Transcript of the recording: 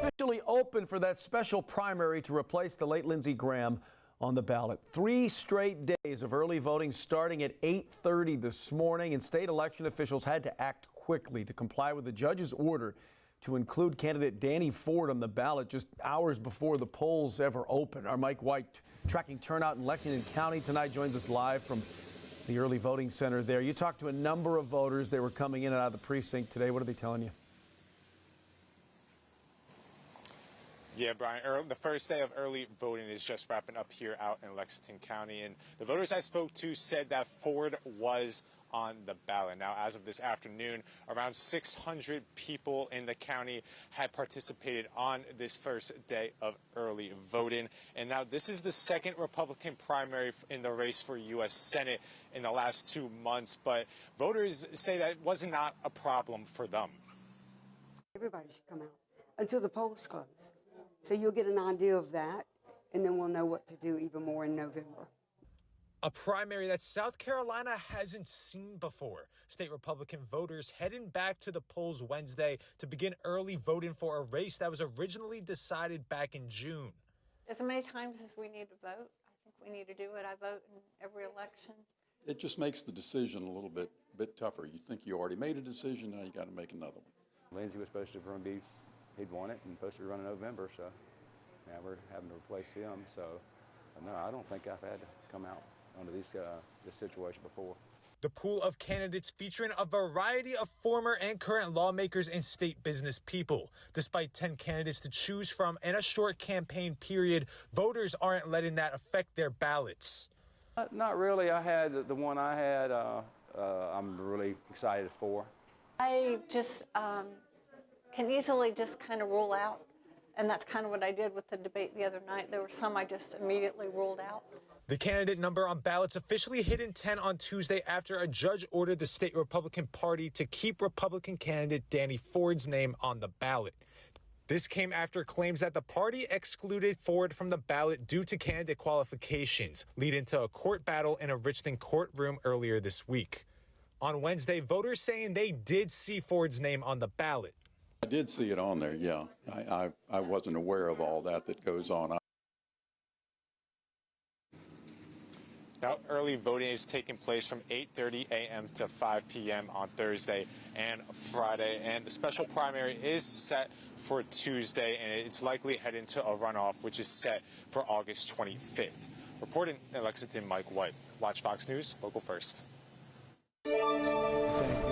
Officially open for that special primary to replace the late Lindsey Graham on the ballot. 3 straight days of early voting starting at 8:30 this morning, and state election officials had to act quickly to comply with the judge's order to include candidate Danny Ford on the ballot just hours before the polls ever open. Our Mike White, tracking turnout in Lexington County tonight, joins us live from the early voting center there. You talked to a number of voters. They were coming in and out of the precinct today. What are they telling you? Yeah, Brian, the first day of early voting is just wrapping up here out in Lexington County, and the voters I spoke to said that Ford was on the ballot. Now, as of this afternoon, around 600 people in the county had participated on this first day of early voting. And now this is the second Republican primary in the race for U.S. Senate in the last 2 months, but voters say that it was not a problem for them. Everybody should come out until the polls close. So you'll get an idea of that, and then we'll know what to do even more in November. A primary that South Carolina hasn't seen before. State Republican voters heading back to the polls Wednesday to begin early voting for a race that was originally decided back in June. As many times as we need to vote, I think we need to do it. I vote in every election. It just makes the decision a little bit tougher. You think you already made a decision, now you got to make another one. Lindsey was supposed to be, he'd won it and supposed to run in November, so now we're having to replace him. So no, I don't think I've had to come out under this situation before. The pool of candidates featuring a variety of former and current lawmakers and state business people. Despite 10 candidates to choose from and a short campaign period, voters aren't letting that affect their ballots. Not really. I had the one I had, I'm really excited for. I just can easily just kind of rule out, and that's kind of what I did with the debate the other night. There were some I just immediately ruled out. The candidate number on ballots officially hit in 10 on Tuesday after a judge ordered the state Republican Party to keep Republican candidate Danny Ford's name on the ballot. This came after claims that the party excluded Ford from the ballot due to candidate qualifications, leading to a court battle in a Richmond courtroom earlier this week. On Wednesday, voters saying they did see Ford's name on the ballot. I did see it on there, yeah. I wasn't aware of all that goes on. Now, early voting is taking place from 8:30 a.m. to 5 p.m. on Thursday and Friday, and the special primary is set for Tuesday, and it's likely heading to a runoff, which is set for August 25th. Reporting in Lexington, Mike White. Watch Fox News, local first. Thank you.